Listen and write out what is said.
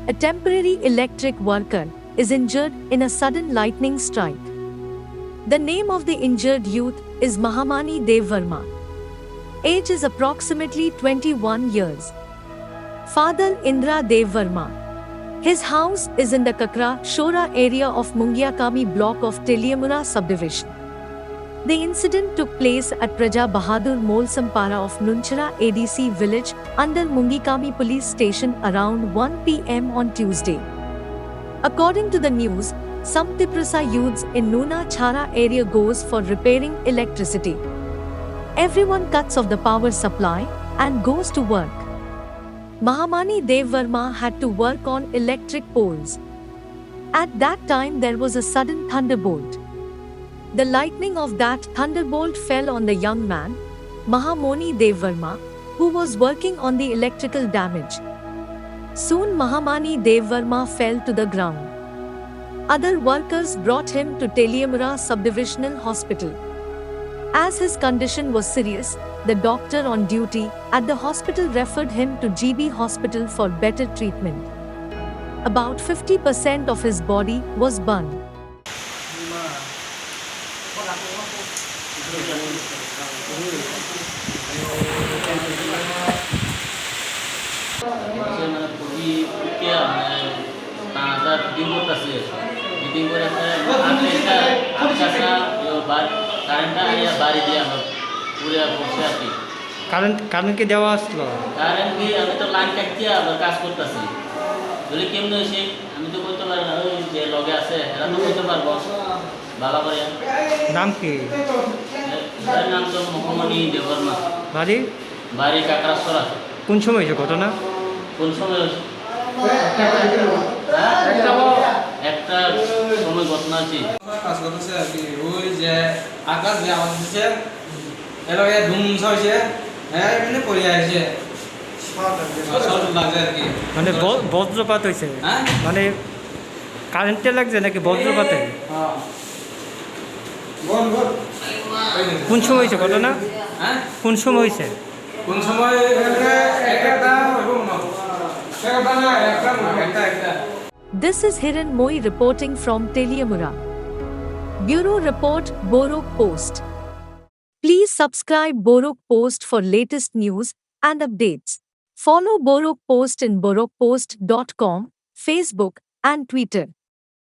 A temporary electric worker is injured in a sudden lightning strike. The name of the injured youth is Mahamani Dev Verma. Age is approximately 21 years. Father Indra Dev Verma. His house is in the Kakra Shora area of Mungiakami block of Teliamura subdivision. The incident took place at Praja Bahadur Molsampara of Nunchara ADC village under Mungikami police station around 1 p.m. on Tuesday. According to the news, some Tiprasa youths in Nuna Chhara area goes for repairing electricity. Everyone cuts off the power supply and goes to work. Mahamani Dev Verma had to work on electric poles. At that time there was a sudden thunderbolt. The lightning of that thunderbolt fell on the young man, Mahamoni Dev Verma, who was working on the electrical damage. Soon Mahamani Dev Verma fell to the ground. Other workers brought him to Teliamura Subdivisional Hospital. As his condition was serious, the doctor on duty at the hospital referred him to GB Hospital for better treatment. About 50% of his body was burned. Current কি দেওয়া আসলো? Current কি আমি তো line কাটতে আবার কাজ করতেছি। যদি কেমনে হইছে আমি তো কইতে পারি না, ওই যে লগে আছে এরা তো কইতে পারবো ভালো করে। নাম কি? এর নাম তো মোহাম্মনী দেব বর্মা। বাড়ি? বাড়ি কাকড়াছড়া। কোন সময় হয়েছে ঘটনা? কোন সময় হইছে? একটা সময় ঘটনা আছে। কাজ করতেছে আর কি, ওই যে আকাশ যে আওয়াজ দিচ্ছে এলাকায় ধুম হয়েছে, হ্যাঁ এমনি পড়ে আছে শর্ট লাগছে আর কি। মানে বজ্রপাত হয়েছে? হ্যাঁ মানে কারেন্টে লাগছে নাকি বজ্রপাতে? কোন সময় হয়েছে ঘটনা? হ্যাঁ কোন সময় হয়েছে? কোন সময়? This is Hiran Moi reporting from Teliamura. Bureau Report, Borok Post. Please subscribe Borok Post for latest news and updates. Follow Borok Post in borokpost.com, Facebook and Twitter.